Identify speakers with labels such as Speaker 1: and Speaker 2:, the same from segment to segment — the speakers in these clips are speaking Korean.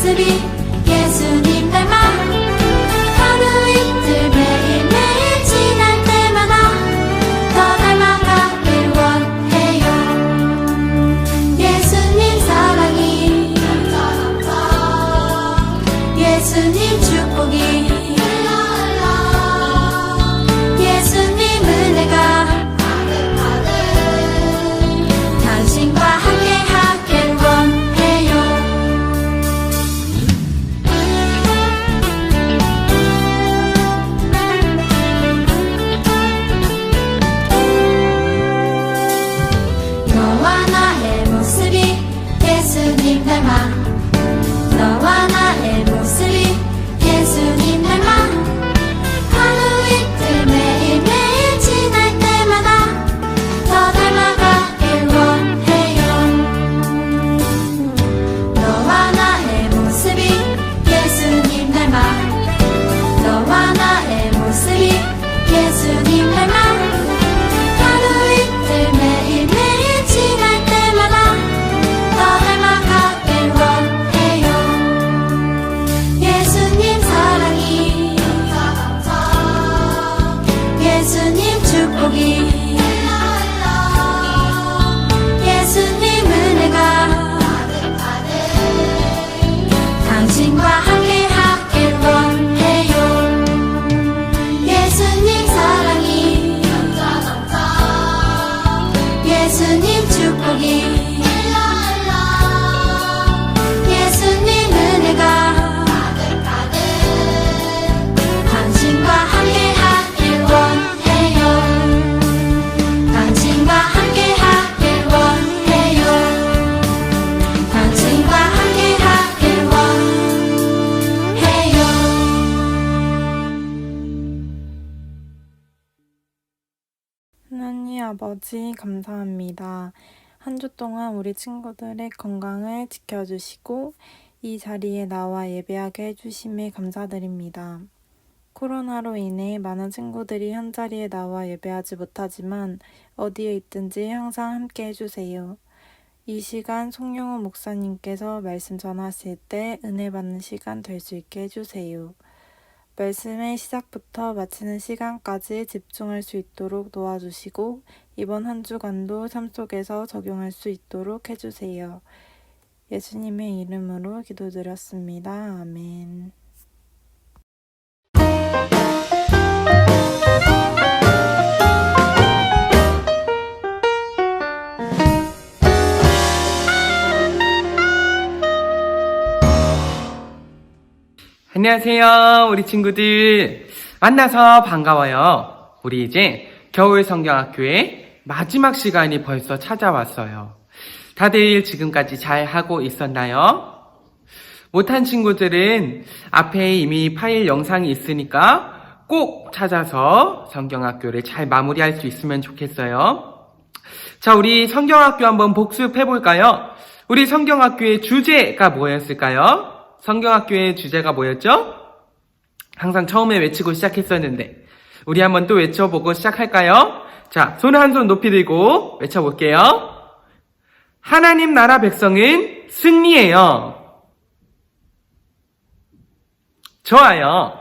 Speaker 1: 모습이 예수님 닮아 하루 이틀 매일매일 지날 때마다 더 닮아가길 원해요. 예수님 사랑이 예수님 축복이 예수님 은혜가 당신과 함께 하길 원해요. 너와 나의 모습이 예수님 닮아 너와 나의 모습이 예수님 닮아 하루 이틀 매일매일 지날 때마다 더 닮아가길 원해요. 너와 나의 모습이 예수님 닮아 너와 나의 모습이 예수님 닮아 하루 이틀 매일매일 지날 때마다 더 닮아가길 원해요. 예수님 사랑이 예수님 축복이 예수님 은혜가 당신과 함께 하길 원해요. 예수님 사랑이 예수님 축복이 예수님 은혜가 당신과 함께 하길 원해요. 당신과 함께 하길 원해요. 당신과 함께 하길 원해요.
Speaker 2: 하나님 아버지 감사합니다. 한 주 동안 우리 친구들의 건강을 지켜주시고 이 자리에 나와 예배하게 해주심에 감사드립니다. 코로나로 인해 많은 친구들이 한 자리에 나와 예배하지 못하지만 어디에 있든지 항상 함께 해주세요. 이 시간 송영호 목사님께서 말씀 전하실 때 은혜 받는 시간 될 수 있게 해주세요. 말씀의 시작부터 마치는 시간까지 집중할 수 있도록 도와주시고 이번 한 주간도 삶 속에서 적용할 수 있도록 해주세요. 예수님의 이름으로 기도드렸습니다. 아멘.
Speaker 3: 안녕하세요, 우리 친구들. 만나서 반가워요. 우리 이제 겨울 성경학교의 마지막 시간이 벌써 찾아왔어요. 다들 지금까지 잘 하고 있었나요? 못한 친구들은 앞에 이미 파일 영상이 있으니까 꼭 찾아서 성경학교를 잘 마무리할 수 있으면 좋겠어요. 자, 우리 성경학교 한번 복습해볼까요? 우리 성경학교의 주제가 뭐였을까요? 성경학교의 주제가 뭐였죠? 항상 처음에 외치고 시작했었는데 우리 한번 또 외쳐보고 시작할까요? 자, 손 한 손 높이 들고 외쳐볼게요. 하나님 나라 백성은 승리해요. 좋아요.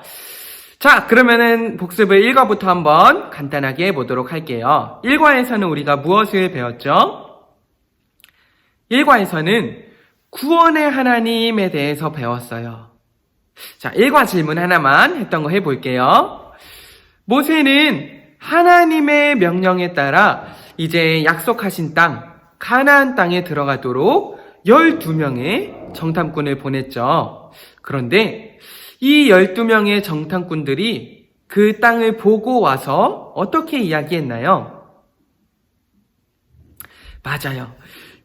Speaker 3: 자, 그러면은 복습을 1과부터 한번 간단하게 해보도록 할게요. 1과에서는 우리가 무엇을 배웠죠? 1과에서는 구원의 하나님에 대해서 배웠어요. 자, 1과 질문 하나만 했던 거 해볼게요. 모세는 하나님의 명령에 따라 이제 약속하신 땅, 가나안 땅에 들어가도록 12명의 정탐꾼을 보냈죠. 그런데 이 12명의 정탐꾼들이 그 땅을 보고 와서 어떻게 이야기했나요? 맞아요.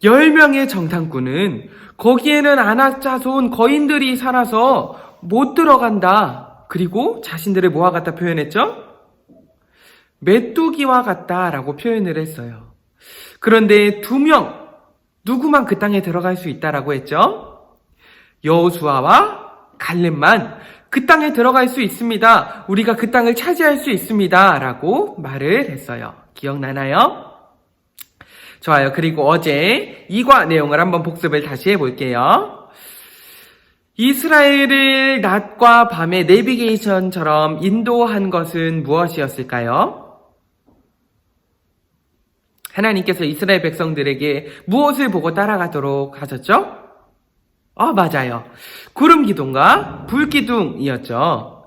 Speaker 3: 10명의 정탐꾼은 거기에는 아낙 자손 거인들이 살아서 못 들어간다. 그리고 자신들을 뭐와 같다 표현했죠? 메뚜기와 같다라고 표현을 했어요. 그런데 2명, 누구만 그 땅에 들어갈 수 있다라고 했죠? 여호수아와 갈렙만 그 땅에 들어갈 수 있습니다. 우리가 그 땅을 차지할 수 있습니다. 라고 말을 했어요. 기억나나요? 좋아요. 그리고 어제 2과 내용을 한번 복습을 다시 해볼게요. 이스라엘을 낮과 밤의 내비게이션처럼 인도한 것은 무엇이었을까요? 하나님께서 이스라엘 백성들에게 무엇을 보고 따라가도록 하셨죠? 맞아요. 구름 기둥과 불 기둥이었죠.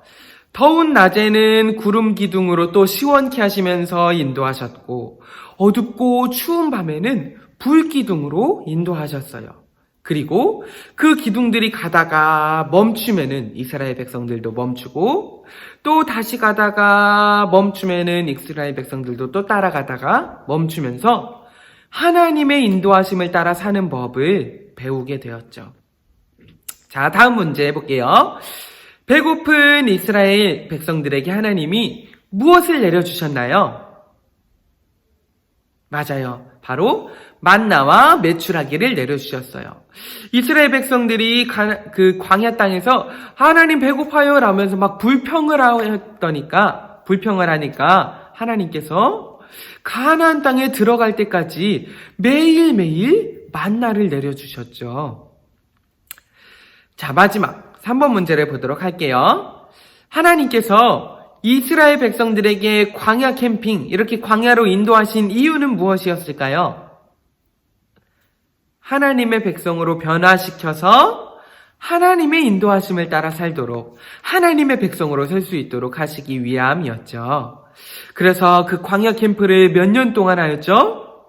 Speaker 3: 더운 낮에는 구름 기둥으로 또 시원케 하시면서 인도하셨고, 어둡고 추운 밤에는 불 기둥으로 인도하셨어요. 그리고 그 기둥들이 가다가 멈추면은 이스라엘 백성들도 멈추고, 또 다시 가다가 멈추면은 이스라엘 백성들도 또 따라가다가 멈추면서 하나님의 인도하심을 따라 사는 법을 배우게 되었죠. 자, 다음 문제 볼게요. 배고픈 이스라엘 백성들에게 하나님이 무엇을 내려주셨나요? 맞아요. 바로 만나와 메추라기를 내려주셨어요. 이스라엘 백성들이 그 광야 땅에서 하나님 배고파요 라면서 막 불평을 하니까 하나님께서 가나안 땅에 들어갈 때까지 매일매일 만나를 내려주셨죠. 자, 마지막 3번 문제를 보도록 할게요. 하나님께서 이스라엘 백성들에게 광야 캠핑, 이렇게 광야로 인도하신 이유는 무엇이었을까요? 하나님의 백성으로 변화시켜서 하나님의 인도하심을 따라 살도록, 하나님의 백성으로 살 수 있도록 하시기 위함이었죠. 그래서 그 광야 캠프를 몇 년 동안 하였죠?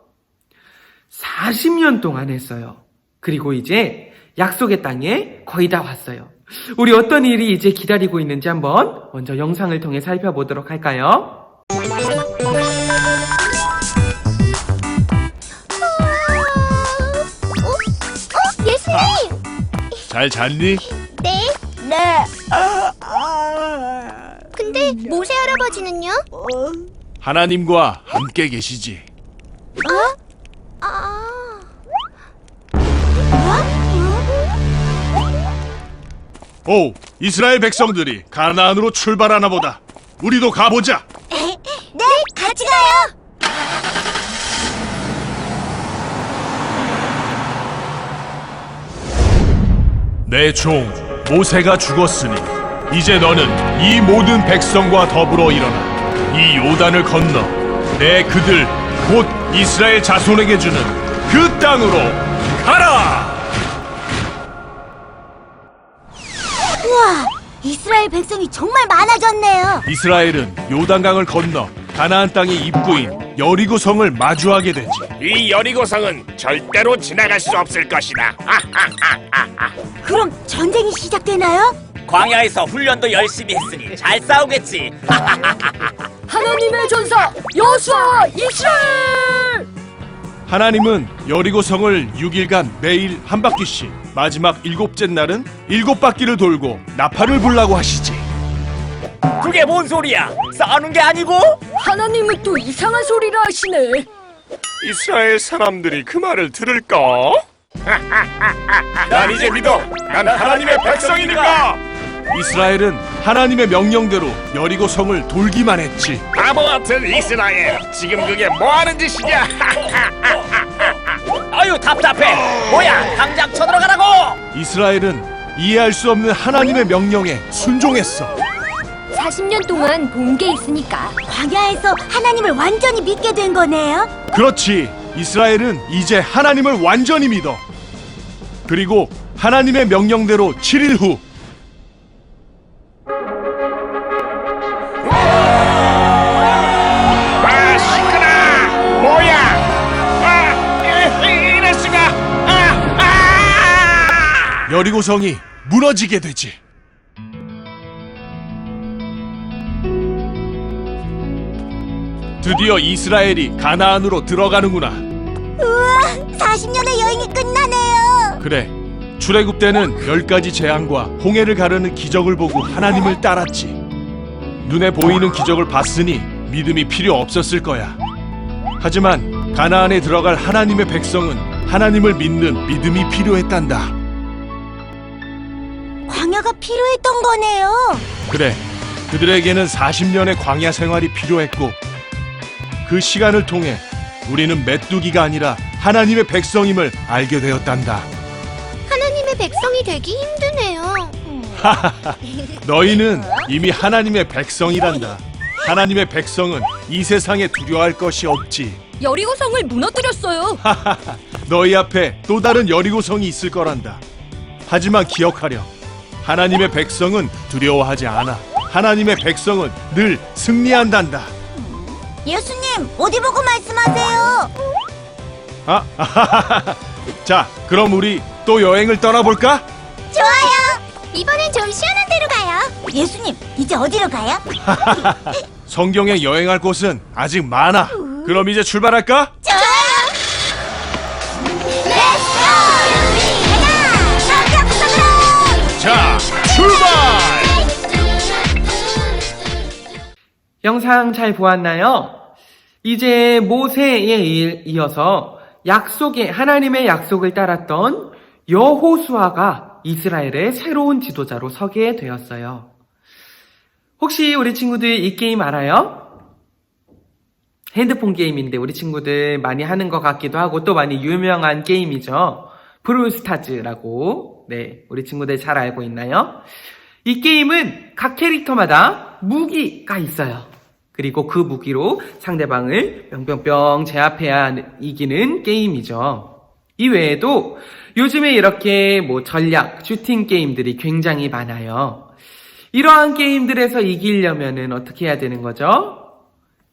Speaker 3: 40년 동안 했어요. 그리고 이제 약속의 땅에 거의 다 왔어요. 우리 어떤 일이 이제 기다리고 있는지 한번 먼저 영상을 통해 살펴보도록 할까요?
Speaker 1: 예수님!
Speaker 4: 잘 잤니?
Speaker 1: 네? 근데 모세 할아버지는요?
Speaker 4: 하나님과 함께 계시지. 오, 이스라엘 백성들이 가나안으로 출발하나 보다. 우리도 가보자.
Speaker 1: 네, 같이 가요!
Speaker 4: 내 종 모세가 죽었으니 이제 너는 이 모든 백성과 더불어 일어나 이 요단을 건너 내 그들 곧 이스라엘 자손에게 주는 그 땅으로 가라.
Speaker 1: 우와! 이스라엘 백성이 정말 많아졌네요!
Speaker 4: 이스라엘은 요단강을 건너 가나안 땅의 입구인 여리고성을 마주하게 되지.
Speaker 5: 이 여리고성은 절대로 지나갈 수 없을 것이다.
Speaker 1: 그럼 전쟁이 시작되나요?
Speaker 6: 광야에서 훈련도 열심히 했으니 잘 싸우겠지.
Speaker 7: 하나님의 전사 여호수아 이스라엘!
Speaker 4: 하나님은 여리고성을 6일간 매일 한 바퀴씩, 마지막 7째 날은 7바퀴를 돌고 나팔을 불라고 하시지.
Speaker 6: 그게 뭔 소리야? 싸우는 게 아니고?
Speaker 7: 하나님은 또 이상한 소리를 하시네.
Speaker 5: 이스라엘 사람들이 그 말을 들을까? 난 이제 믿어. 난 하나님의 백성이니까.
Speaker 4: 이스라엘은 하나님의 명령대로 여리고성을 돌기만 했지.
Speaker 5: 바보 같은 이스라엘. 지금 그게 뭐 하는 짓이냐?
Speaker 6: 아유 답답해. 뭐야? 당장 쳐들어가라고.
Speaker 4: 이스라엘은 이해할 수 없는 하나님의 명령에 순종했어.
Speaker 7: 40년 동안 본 게 있으니까.
Speaker 1: 광야에서 하나님을 완전히 믿게 된 거네요?
Speaker 4: 그렇지. 이스라엘은 이제 하나님을 완전히 믿어. 그리고 하나님의 명령대로 7일 후
Speaker 5: 시끄러. 뭐야? 이럴 수가.
Speaker 4: 여리고성이 무너지게 되지. 드디어 이스라엘이 가나안으로 들어가는구나.
Speaker 1: 우와! 40년의 여행이 끝나네요!
Speaker 4: 그래, 출애굽 때는 10가지 재앙과 홍해를 가르는 기적을 보고 하나님을 따랐지. 눈에 보이는 기적을 봤으니 믿음이 필요 없었을 거야. 하지만 가나안에 들어갈 하나님의 백성은 하나님을 믿는 믿음이 필요했단다.
Speaker 1: 광야가 필요했던 거네요!
Speaker 4: 그래, 그들에게는 40년의 광야 생활이 필요했고, 그 시간을 통해 우리는 메뚜기가 아니라 하나님의 백성임을 알게 되었단다.
Speaker 1: 하나님의 백성이 되기 힘드네요.
Speaker 4: 너희는 이미 하나님의 백성이란다. 하나님의 백성은 이 세상에 두려워할 것이 없지.
Speaker 7: 여리고성을 무너뜨렸어요.
Speaker 4: 너희 앞에 또 다른 여리고성이 있을 거란다. 하지만 기억하렴. 하나님의 백성은 두려워하지 않아. 하나님의 백성은 늘 승리한단다.
Speaker 1: 예수님, 어디 보고 말씀하세요?
Speaker 4: 자, 그럼 우리 또 여행을 떠나볼까?
Speaker 1: 좋아요. 이번엔 좀 시원한 데로 가요. 예수님, 이제 어디로 가요?
Speaker 4: 성경에 여행할 곳은 아직 많아. 그럼 이제 출발할까?
Speaker 1: 좋아요. 렛츠고! 가자! 성경부터
Speaker 4: 자, 출발!
Speaker 3: 영상 잘 보았나요? 이제 모세에 이어서 하나님의 약속을 따랐던 여호수아가 이스라엘의 새로운 지도자로 서게 되었어요. 혹시 우리 친구들 이 게임 알아요? 핸드폰 게임인데 우리 친구들 많이 하는 것 같기도 하고 또 많이 유명한 게임이죠. 브롤스타즈라고. 네, 우리 친구들 잘 알고 있나요? 이 게임은 각 캐릭터마다 무기가 있어요. 그리고 그 무기로 상대방을 뿅뿅뿅 제압해야 이기는 게임이죠. 이 외에도 요즘에 이렇게 전략, 슈팅 게임들이 굉장히 많아요. 이러한 게임들에서 이기려면은 어떻게 해야 되는 거죠?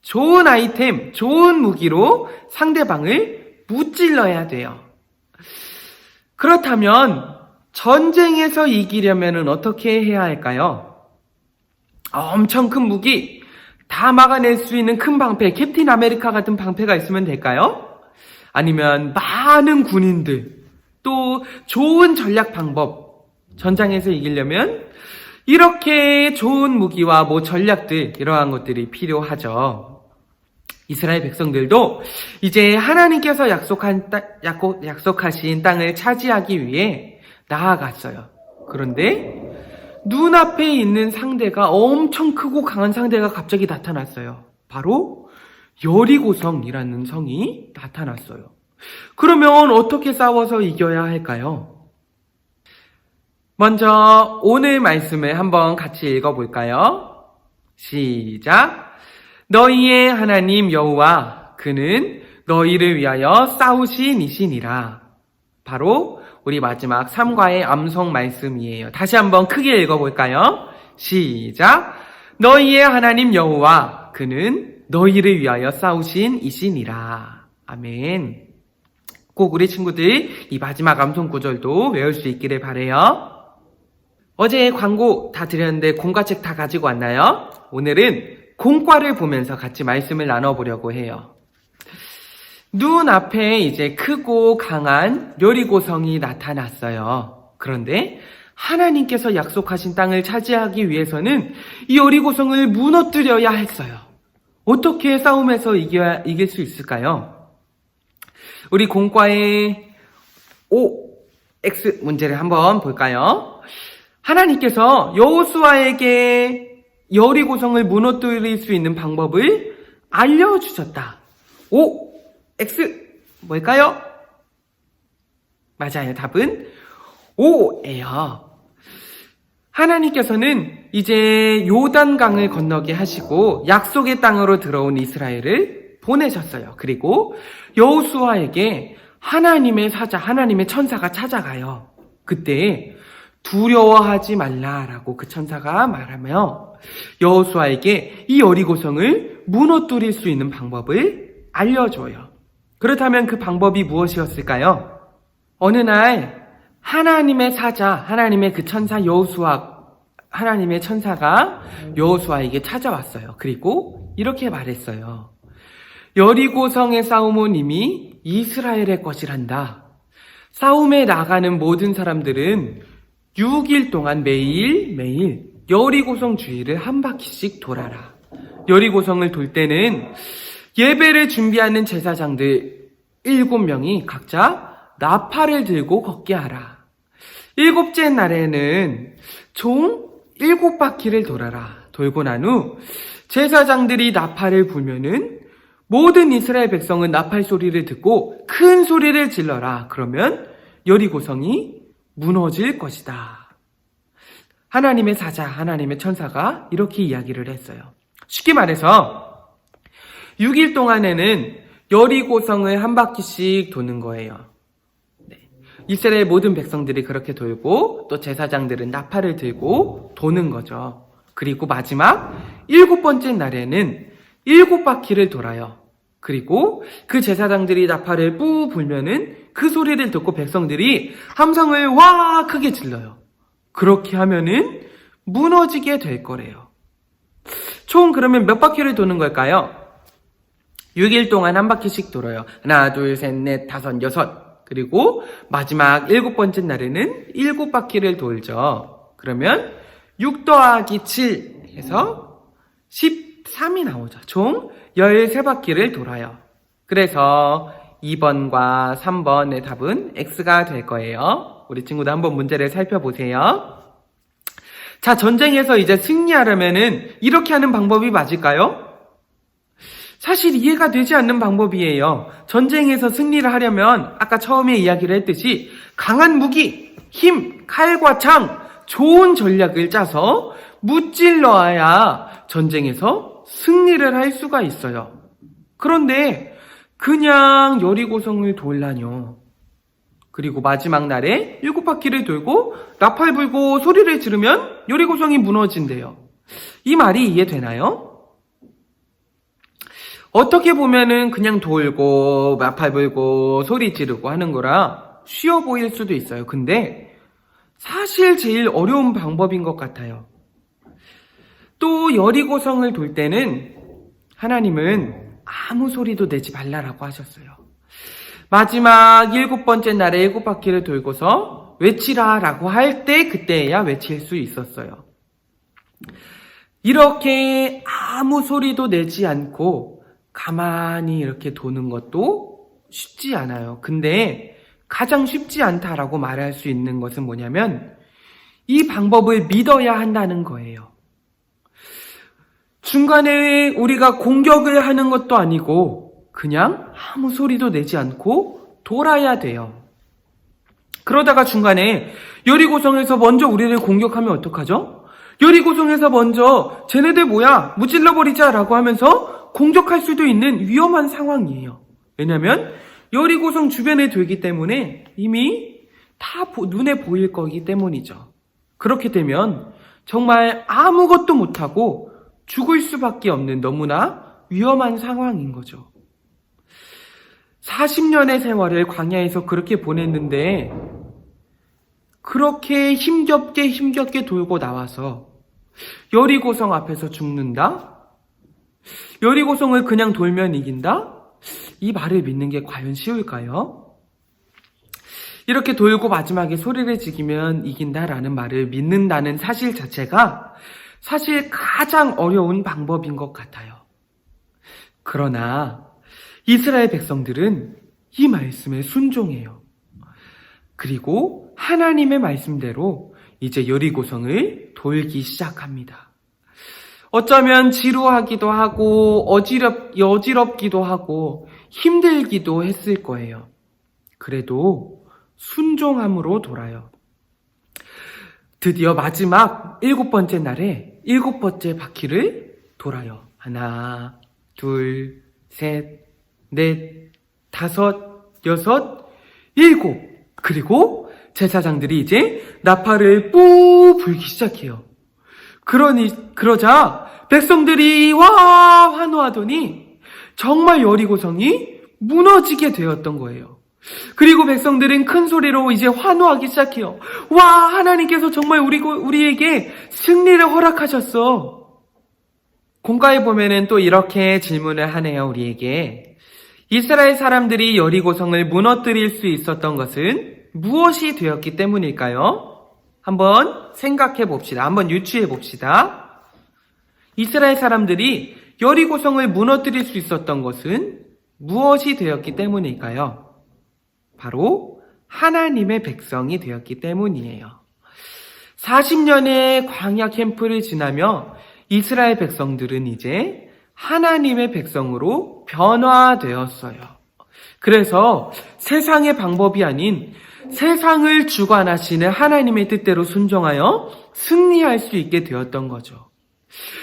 Speaker 3: 좋은 아이템, 좋은 무기로 상대방을 무찔러야 돼요. 그렇다면 전쟁에서 이기려면은 어떻게 해야 할까요? 엄청 큰 무기, 다 막아낼 수 있는 큰 방패, 캡틴 아메리카 같은 방패가 있으면 될까요? 아니면 많은 군인들, 또 좋은 전략 방법, 전장에서 이기려면 이렇게 좋은 무기와 전략들, 이러한 것들이 필요하죠. 이스라엘 백성들도 이제 하나님께서 약속하신 땅을 차지하기 위해 나아갔어요. 그런데 눈앞에 있는 상대가 엄청 크고 강한 상대가 갑자기 나타났어요. 바로 여리고성이라는 성이 나타났어요. 그러면 어떻게 싸워서 이겨야 할까요? 먼저 오늘 말씀을 한번 같이 읽어볼까요? 시작! 너희의 하나님 여호와 그는 너희를 위하여 싸우신 이시니라. 바로 우리 마지막 3과의 암송 말씀이에요. 다시 한번 크게 읽어볼까요? 시작! 너희의 하나님 여호와 그는 너희를 위하여 싸우신 이시니라. 아멘. 꼭 우리 친구들 이 마지막 암송 구절도 외울 수 있기를 바라요. 어제 광고 다 드렸는데 공과책 다 가지고 왔나요? 오늘은 공과를 보면서 같이 말씀을 나눠보려고 해요. 눈앞에 이제 크고 강한 여리고성이 나타났어요. 그런데 하나님께서 약속하신 땅을 차지하기 위해서는 이 여리고성을 무너뜨려야 했어요. 어떻게 싸움에서 이길 수 있을까요? 우리 공과의 OX 문제를 한번 볼까요? 하나님께서 여호수아에게 여리고성을 무너뜨릴 수 있는 방법을 알려주셨다. X 뭘까요? 맞아요. 답은 O예요. 하나님께서는 이제 요단강을 건너게 하시고 약속의 땅으로 들어온 이스라엘을 보내셨어요. 그리고 여호수아에게 하나님의 사자, 하나님의 천사가 찾아가요. 그때 두려워하지 말라라고 그 천사가 말하며 여호수아에게 이 여리고성을 무너뜨릴 수 있는 방법을 알려줘요. 그렇다면 그 방법이 무엇이었을까요? 어느 날 하나님의 사자, 하나님의 그 천사 하나님의 천사가 여호수아에게 찾아왔어요. 그리고 이렇게 말했어요. 여리고성의 싸움은 이미 이스라엘의 것이란다. 싸움에 나가는 모든 사람들은 6일 동안 매일 여리고성 주위를 한 바퀴씩 돌아라. 여리고성을 돌 때는 예배를 준비하는 제사장들 7명이 각자 나팔을 들고 걷게 하라. 7째 날에는 총 7바퀴를 돌아라. 돌고 난 후 제사장들이 나팔을 불면은 모든 이스라엘 백성은 나팔 소리를 듣고 큰 소리를 질러라. 그러면 여리고성이 무너질 것이다. 하나님의 사자, 하나님의 천사가 이렇게 이야기를 했어요. 쉽게 말해서 6일 동안에는 여리고성을 한 바퀴씩 도는 거예요. 이스라엘 모든 백성들이 그렇게 돌고 또 제사장들은 나팔을 들고 도는 거죠. 그리고 마지막 7번째 날에는 7바퀴를 돌아요. 그리고 그 제사장들이 나팔을 뿌 불면은 그 소리를 듣고 백성들이 함성을 와 크게 질러요. 그렇게 하면은 무너지게 될 거래요. 총 그러면 몇 바퀴를 도는 걸까요? 6일 동안 한 바퀴씩 돌아요. 하나, 둘, 셋, 넷, 다섯, 여섯. 그리고 마지막 7번째 날에는 7바퀴를 돌죠. 그러면 6 더하기 7 해서 13이 나오죠. 총 13바퀴를 돌아요. 그래서 2번과 3번의 답은 X가 될 거예요. 우리 친구들 한번 문제를 살펴보세요. 자, 전쟁에서 이제 승리하려면은 이렇게 하는 방법이 맞을까요? 사실 이해가 되지 않는 방법이에요. 전쟁에서 승리를 하려면 아까 처음에 이야기를 했듯이 강한 무기, 힘, 칼과 창, 좋은 전략을 짜서 무찔러야 전쟁에서 승리를 할 수가 있어요. 그런데 그냥 여리고성을 돌라뇨. 그리고 마지막 날에 7바퀴를 돌고 나팔 불고 소리를 지르면 여리고성이 무너진대요. 이 말이 이해되나요? 어떻게 보면은 그냥 돌고 나팔 불고 소리 지르고 하는 거라 쉬워 보일 수도 있어요. 근데 사실 제일 어려운 방법인 것 같아요. 또 여리고성을 돌 때는 하나님은 아무 소리도 내지 말라라고 하셨어요. 마지막 7번째 날에 7바퀴를 돌고서 외치라라고 할 때 그때야 외칠 수 있었어요. 이렇게 아무 소리도 내지 않고 가만히 이렇게 도는 것도 쉽지 않아요. 근데 가장 쉽지 않다라고 말할 수 있는 것은 뭐냐면 이 방법을 믿어야 한다는 거예요. 중간에 우리가 공격을 하는 것도 아니고 그냥 아무 소리도 내지 않고 돌아야 돼요. 그러다가 중간에 여리고성에서 먼저 우리를 공격하면 어떡하죠? 여리고성에서 먼저 쟤네들 뭐야 무찔러버리자라고 하면서 공격할 수도 있는 위험한 상황이에요. 왜냐하면 여리고성 주변에 되기 때문에 이미 다 눈에 보일 거기 때문이죠. 그렇게 되면 정말 아무것도 못하고 죽을 수밖에 없는 너무나 위험한 상황인 거죠. 40년의 세월을 광야에서 그렇게 보냈는데 그렇게 힘겹게 돌고 나와서 여리고성 앞에서 죽는다? 여리고성을 그냥 돌면 이긴다? 이 말을 믿는 게 과연 쉬울까요? 이렇게 돌고 마지막에 소리를 지르면 이긴다라는 말을 믿는다는 사실 자체가 사실 가장 어려운 방법인 것 같아요. 그러나 이스라엘 백성들은 이 말씀에 순종해요. 그리고 하나님의 말씀대로 이제 여리고성을 돌기 시작합니다. 어쩌면 지루하기도 하고 어지럽기도 하고 힘들기도 했을 거예요. 그래도 순종함으로 돌아요. 드디어 마지막 7번째 날에 7번째 바퀴를 돌아요. 하나, 둘, 셋, 넷, 다섯, 여섯, 7. 그리고 제사장들이 이제 나팔을 뿌 불기 시작해요. 그러자 백성들이 와 환호하더니 정말 여리고성이 무너지게 되었던 거예요. 그리고 백성들은 큰 소리로 이제 환호하기 시작해요. 와, 하나님께서 정말 우리에게 승리를 허락하셨어. 공가에 보면은 또 이렇게 질문을 하네요, 우리에게. 이스라엘 사람들이 여리고성을 무너뜨릴 수 있었던 것은 무엇이 되었기 때문일까요? 한번 생각해 봅시다. 한번 유추해 봅시다. 이스라엘 사람들이 여리고성을 무너뜨릴 수 있었던 것은 무엇이 되었기 때문일까요? 바로 하나님의 백성이 되었기 때문이에요. 40년의 광야 캠프를 지나며 이스라엘 백성들은 이제 하나님의 백성으로 변화되었어요. 그래서 세상의 방법이 아닌 세상을 주관하시는 하나님의 뜻대로 순종하여 승리할 수 있게 되었던 거죠.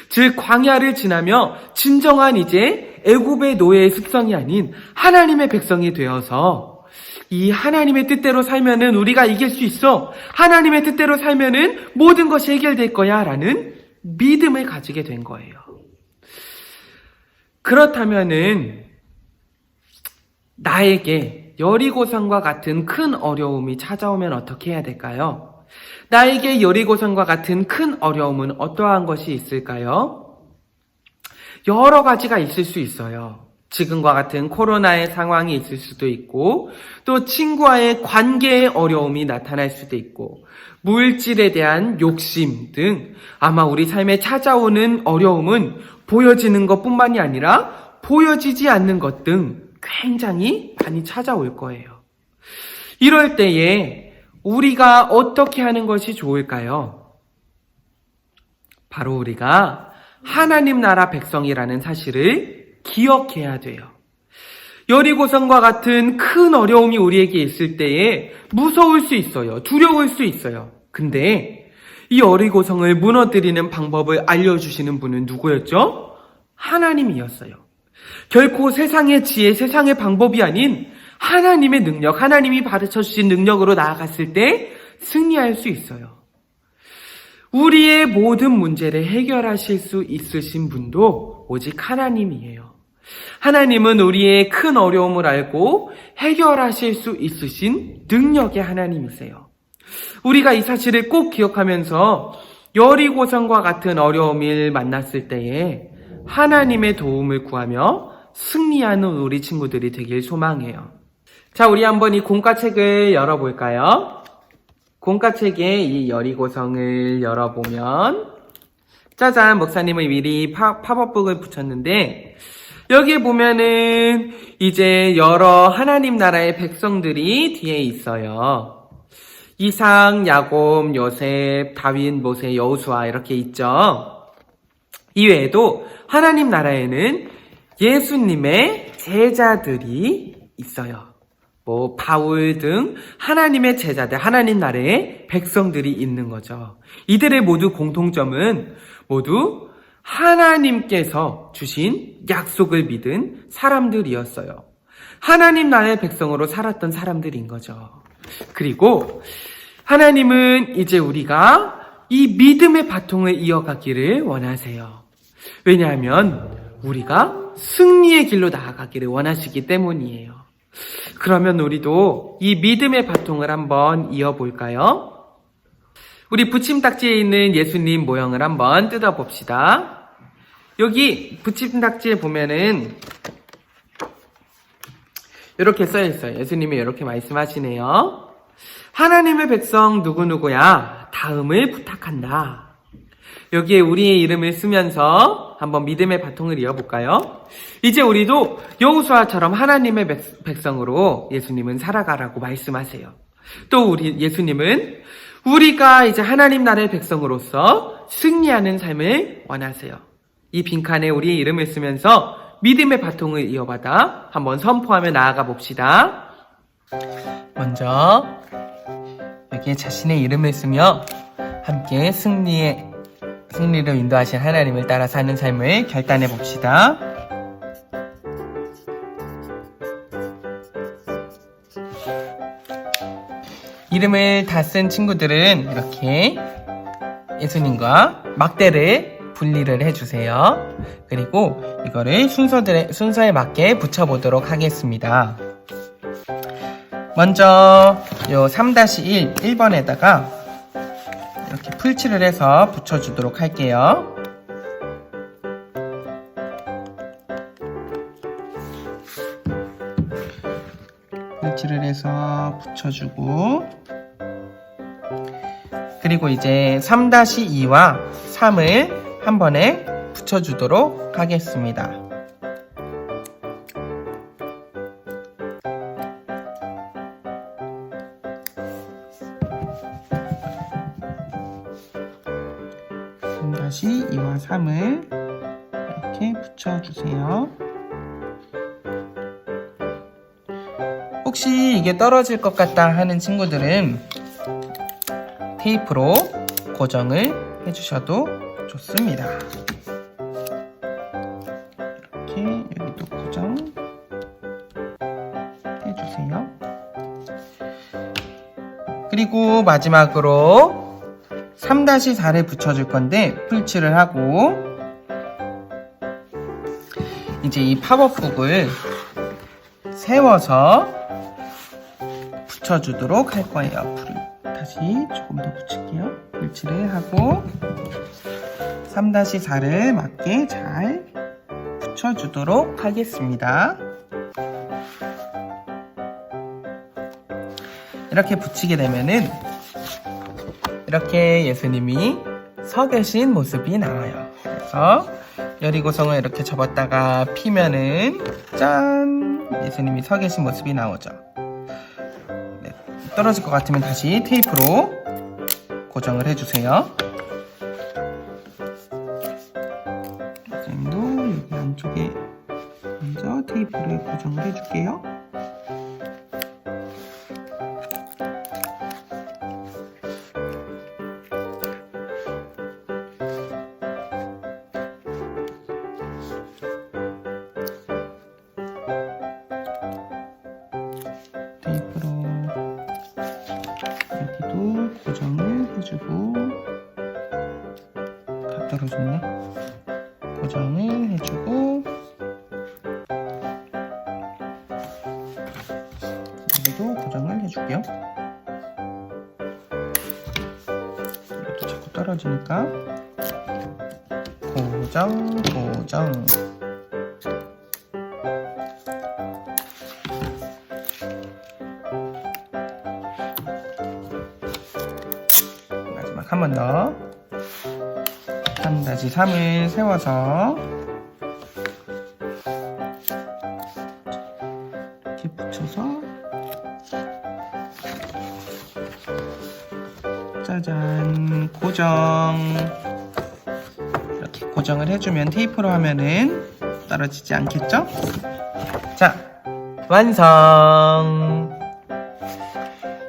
Speaker 3: 즉 광야를 지나며 진정한 이제 애굽의 노예의 습성이 아닌 하나님의 백성이 되어서 이 하나님의 뜻대로 살면은 우리가 이길 수 있어. 하나님의 뜻대로 살면은 모든 것이 해결될 거야 라는 믿음을 가지게 된 거예요. 그렇다면은 나에게 여리고성과 같은 큰 어려움이 찾아오면 어떻게 해야 될까요? 나에게 여리고성과 같은 큰 어려움은 어떠한 것이 있을까요? 여러 가지가 있을 수 있어요. 지금과 같은 코로나의 상황이 있을 수도 있고, 또 친구와의 관계의 어려움이 나타날 수도 있고, 물질에 대한 욕심 등 아마 우리 삶에 찾아오는 어려움은 보여지는 것뿐만이 아니라 보여지지 않는 것 등 굉장히 많이 찾아올 거예요. 이럴 때에 우리가 어떻게 하는 것이 좋을까요? 바로 우리가 하나님 나라 백성이라는 사실을 기억해야 돼요. 여리고성과 같은 큰 어려움이 우리에게 있을 때에 무서울 수 있어요. 두려울 수 있어요. 근데 이 여리고성을 무너뜨리는 방법을 알려주시는 분은 누구였죠? 하나님이었어요. 결코 세상의 지혜, 세상의 방법이 아닌 하나님의 능력, 하나님이 가르쳐 주신 능력으로 나아갔을 때 승리할 수 있어요. 우리의 모든 문제를 해결하실 수 있으신 분도 오직 하나님이에요. 하나님은 우리의 큰 어려움을 알고 해결하실 수 있으신 능력의 하나님이세요. 우리가 이 사실을 꼭 기억하면서 여리고성과 같은 어려움을 만났을 때에 하나님의 도움을 구하며 승리하는 우리 친구들이 되길 소망해요. 자, 우리 한번 이 공과책을 열어볼까요? 공과책의 이 여리고성을 열어보면 짜잔, 목사님이 미리 팝업북을 붙였는데 여기에 보면은 이제 여러 하나님 나라의 백성들이 뒤에 있어요. 이삭, 야곱, 요셉, 다윗, 모세, 여호수아 이렇게 있죠. 이외에도 하나님 나라에는 예수님의 제자들이 있어요. 뭐 바울 등 하나님의 제자들, 하나님 나라의 백성들이 있는 거죠. 이들의 모두 공통점은 모두 하나님께서 주신 약속을 믿은 사람들이었어요. 하나님 나라의 백성으로 살았던 사람들인 거죠. 그리고 하나님은 이제 우리가 이 믿음의 바통을 이어가기를 원하세요. 왜냐하면 우리가 승리의 길로 나아가기를 원하시기 때문이에요. 그러면 우리도 이 믿음의 바통을 한번 이어볼까요? 우리 붙임딱지에 있는 예수님 모형을 한번 뜯어봅시다. 여기 붙임딱지에 보면은 이렇게 써있어요. 예수님이 이렇게 말씀하시네요. 하나님의 백성 누구누구야 다음을 부탁한다. 여기에 우리의 이름을 쓰면서 한번 믿음의 바통을 이어볼까요? 이제 우리도 여호수아처럼 하나님의 백성으로 예수님은 살아가라고 말씀하세요. 또 우리 예수님은 우리가 이제 하나님 나라의 백성으로서 승리하는 삶을 원하세요. 이 빈칸에 우리의 이름을 쓰면서 믿음의 바통을 이어받아 한번 선포하며 나아가 봅시다. 먼저 여기에 자신의 이름을 쓰며 함께 승리를 인도하신 하나님을 따라 사는 삶을 결단해 봅시다. 이름을 다 쓴 친구들은 이렇게 예수님과 막대를 분리를 해주세요. 그리고 이거를 순서에 맞게 붙여보도록 하겠습니다. 먼저 요 3-1, 1번에다가 이렇게 풀칠을 해서 붙여주도록 할게요. 풀칠을 해서 붙여주고, 그리고 이제 3-2와 3을 한 번에 붙여주도록 하겠습니다. 다시 2와 3을 이렇게 붙여주세요. 혹시 이게 떨어질 것 같다 하는 친구들은 테이프로 고정을 해주셔도 좋습니다. 이렇게 여기도 고정 해주세요. 그리고 마지막으로 3-4를 붙여줄 건데 풀칠을 하고 이제 이 팝업북을 세워서 붙여주도록 할 거예요. 다시 조금 더 붙일게요. 풀칠을 하고 3-4를 맞게 잘 붙여주도록 하겠습니다. 이렇게 붙이게 되면은 이렇게 예수님이 서 계신 모습이 나와요. 그래서 여리고성을 이렇게 접었다가 피면은 짠! 예수님이 서 계신 모습이 나오죠. 네, 떨어질 것 같으면 다시 테이프로 고정을 해주세요. 선생님도 여기 안쪽에 먼저 테이프를 고정을 해줄게요. 테이프로 여기도 고정을 해주고 다 떨어졌네. 고정을 해주고 여기도 고정을 해줄게요. 이것도 자꾸 떨어지니까 고정. 마지막 한 번 더 3-3을 세워서 이렇게 붙여서 짜잔 고정. 이렇게 고정을 해주면 테이프로 하면은 떨어지지 않겠죠? 자, 완성.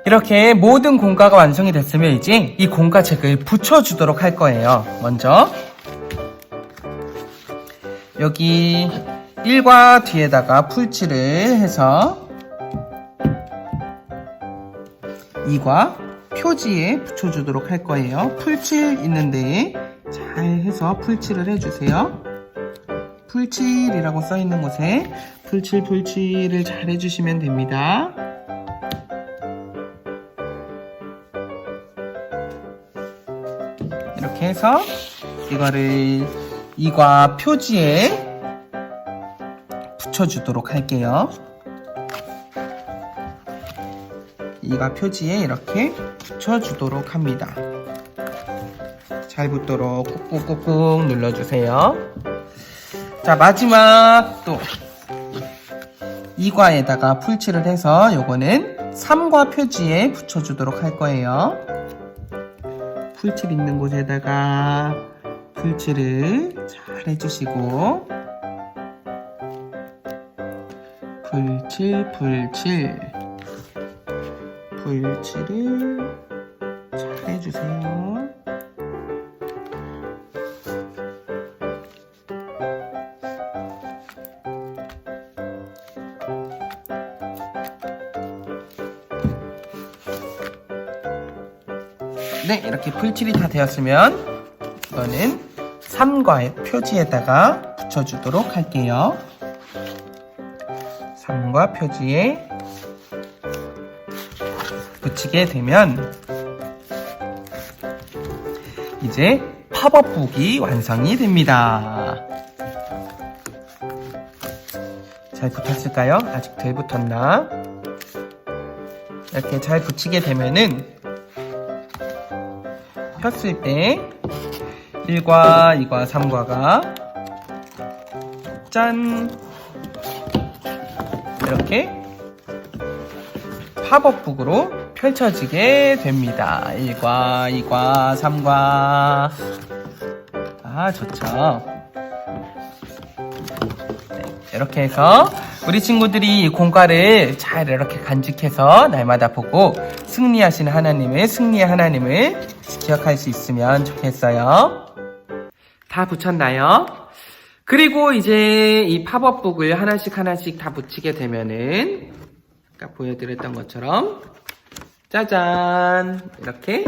Speaker 3: 이렇게 모든 공과가 완성이 됐으면 이제 이 공과책을 붙여주도록 할 거예요. 먼저 여기 1과 뒤에다가 풀칠을 해서 2과 표지에 붙여주도록 할 거예요. 풀칠 있는데 잘 해서 풀칠을 해주세요. 풀칠이라고 써있는 곳에 풀칠을 잘 해주시면 됩니다. 이렇게 해서 이거를 이과 표지에 붙여주도록 할게요. 이과 표지에 이렇게 붙여주도록 합니다. 잘 붙도록 꾹꾹꾹꾹 눌러주세요. 자, 마지막 또 이과에다가 풀칠을 해서 요거는 3과 표지에 붙여주도록 할 거예요. 풀칠 있는 곳에다가 풀칠을 잘 해주시고 풀칠을 잘 해주세요. 네, 이렇게 풀칠이 다 되었으면 이거는 3과의 표지에다가 붙여주도록 할게요. 3과 표지에 붙이게 되면 이제 팝업북이 완성이 됩니다. 잘 붙었을까요? 아직 덜 붙었나? 이렇게 잘 붙이게 되면은 폈을 때 1과, 2과, 3과가 짠! 이렇게 팝업북으로 펼쳐지게 됩니다. 1과, 2과, 3과. 아, 좋죠. 네, 이렇게 해서 우리 친구들이 이 공과를 잘 이렇게 간직해서 날마다 보고 승리하시는 하나님을, 승리의 하나님을 기억할 수 있으면 좋겠어요. 다 붙였나요? 그리고 이제 이 팝업북을 하나씩 다 붙이게 되면은 아까 보여드렸던 것처럼 짜잔, 이렇게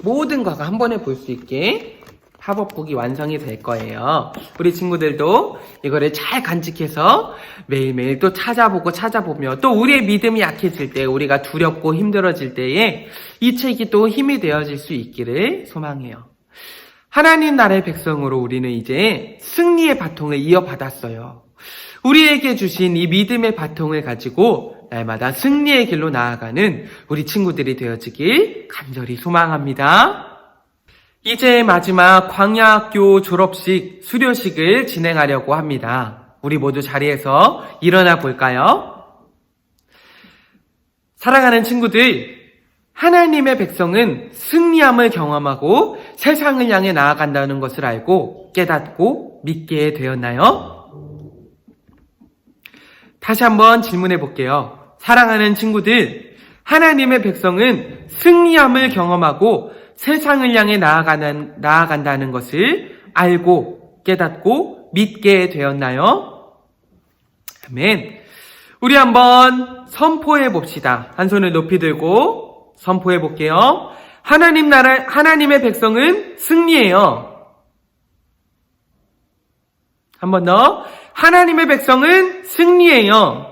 Speaker 3: 모든 과가 한 번에 볼 수 있게 팝업북이 완성이 될 거예요. 우리 친구들도 이거를 잘 간직해서 매일매일 또 찾아보며 또 우리의 믿음이 약해질 때, 우리가 두렵고 힘들어질 때에 이 책이 또 힘이 되어질 수 있기를 소망해요. 하나님 나라의 백성으로 우리는 이제 승리의 바통을 이어받았어요. 우리에게 주신 이 믿음의 바통을 가지고 날마다 승리의 길로 나아가는 우리 친구들이 되어지길 간절히 소망합니다. 이제 마지막 광야학교 졸업식 수료식을 진행하려고 합니다. 우리 모두 자리에서 일어나 볼까요? 사랑하는 친구들, 하나님의 백성은 승리함을 경험하고 세상을 향해 나아간다는 것을 알고 깨닫고 믿게 되었나요? 다시 한번 질문해 볼게요. 사랑하는 친구들, 하나님의 백성은 승리함을 경험하고 세상을 향해 나아간다는 것을 알고 깨닫고 믿게 되었나요? 아멘. 우리 한번 선포해 봅시다. 한 손을 높이 들고 선포해 볼게요. 하나님의 백성은 승리해요. 한 번 더. 하나님의 백성은 승리해요.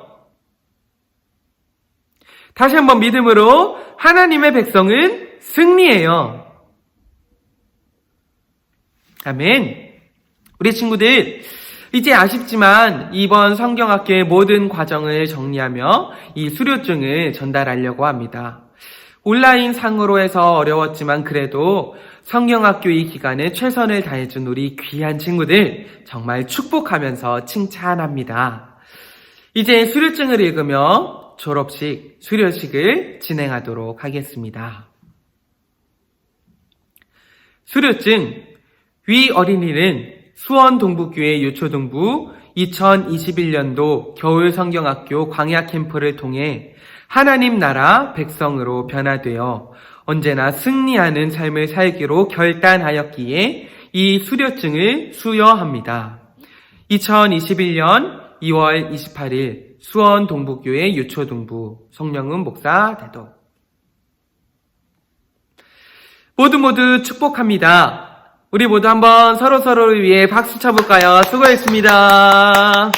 Speaker 3: 다시 한번 믿음으로 하나님의 백성은 승리해요. 아멘. 우리 친구들, 이제 아쉽지만 이번 성경학교의 모든 과정을 정리하며 이 수료증을 전달하려고 합니다. 온라인 상으로 해서 어려웠지만 그래도 성경학교 이 기간에 최선을 다해준 우리 귀한 친구들 정말 축복하면서 칭찬합니다. 이제 수료증을 읽으며 졸업식, 수료식을 진행하도록 하겠습니다. 수료증, 위 어린이는 수원동북교회 유초등부 2021년도 겨울 성경학교 광야 캠프를 통해 하나님 나라 백성으로 변화되어 언제나 승리하는 삶을 살기로 결단하였기에 이 수료증을 수여합니다. 2021년 2월 28일 수원동북교회 유초등부 송영은 목사 대독. 모두 축복합니다. 우리 모두 한번 서로를 위해 박수 쳐볼까요? 수고했습니다.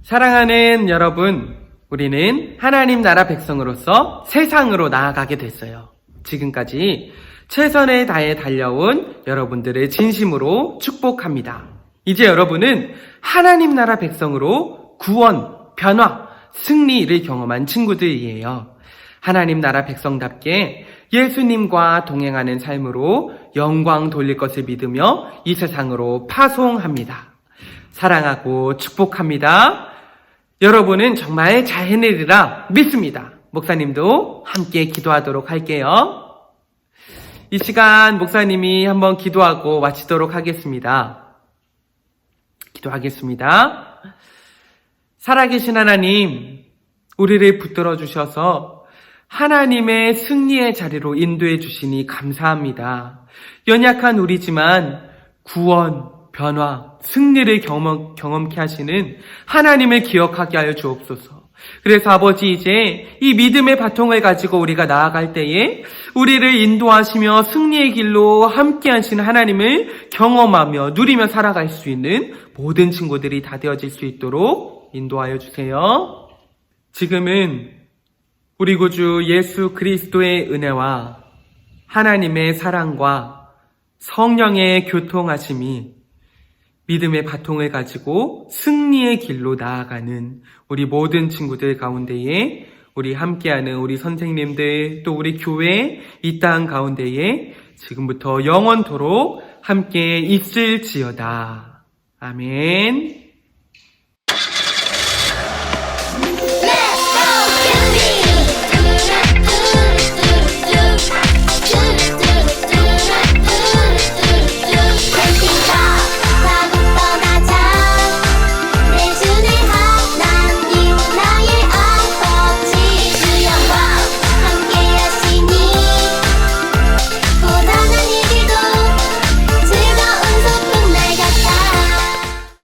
Speaker 3: 사랑하는 여러분, 우리는 하나님 나라 백성으로서 세상으로 나아가게 됐어요. 지금까지 최선을 다해 달려온 여러분들을 진심으로 축복합니다. 이제 여러분은 하나님 나라 백성으로 구원, 변화, 승리를 경험한 친구들이에요. 하나님 나라 백성답게 예수님과 동행하는 삶으로 영광 돌릴 것을 믿으며 이 세상으로 파송합니다. 사랑하고 축복합니다. 여러분은 정말 잘 해내리라 믿습니다. 목사님도 함께 기도하도록 할게요. 이 시간 목사님이 한번 기도하고 마치도록 하겠습니다. 기도하겠습니다. 살아계신 하나님, 우리를 붙들어 주셔서 하나님의 승리의 자리로 인도해 주시니 감사합니다. 연약한 우리지만 구원, 변화, 승리를 경험케 하시는 하나님을 기억하게 하여 주옵소서. 그래서 아버지, 이제 이 믿음의 바통을 가지고 우리가 나아갈 때에 우리를 인도하시며 승리의 길로 함께 하시는 하나님을 경험하며 누리며 살아갈 수 있는 모든 친구들이 다 되어질 수 있도록 인도하여 주세요. 지금은 우리 구주 예수 그리스도의 은혜와 하나님의 사랑과 성령의 교통하심이 믿음의 바통을 가지고 승리의 길로 나아가는 우리 모든 친구들 가운데에 우리 함께하는 우리 선생님들 또 우리 교회 이 땅 가운데에 지금부터 영원토록 함께 있을지어다. 아멘.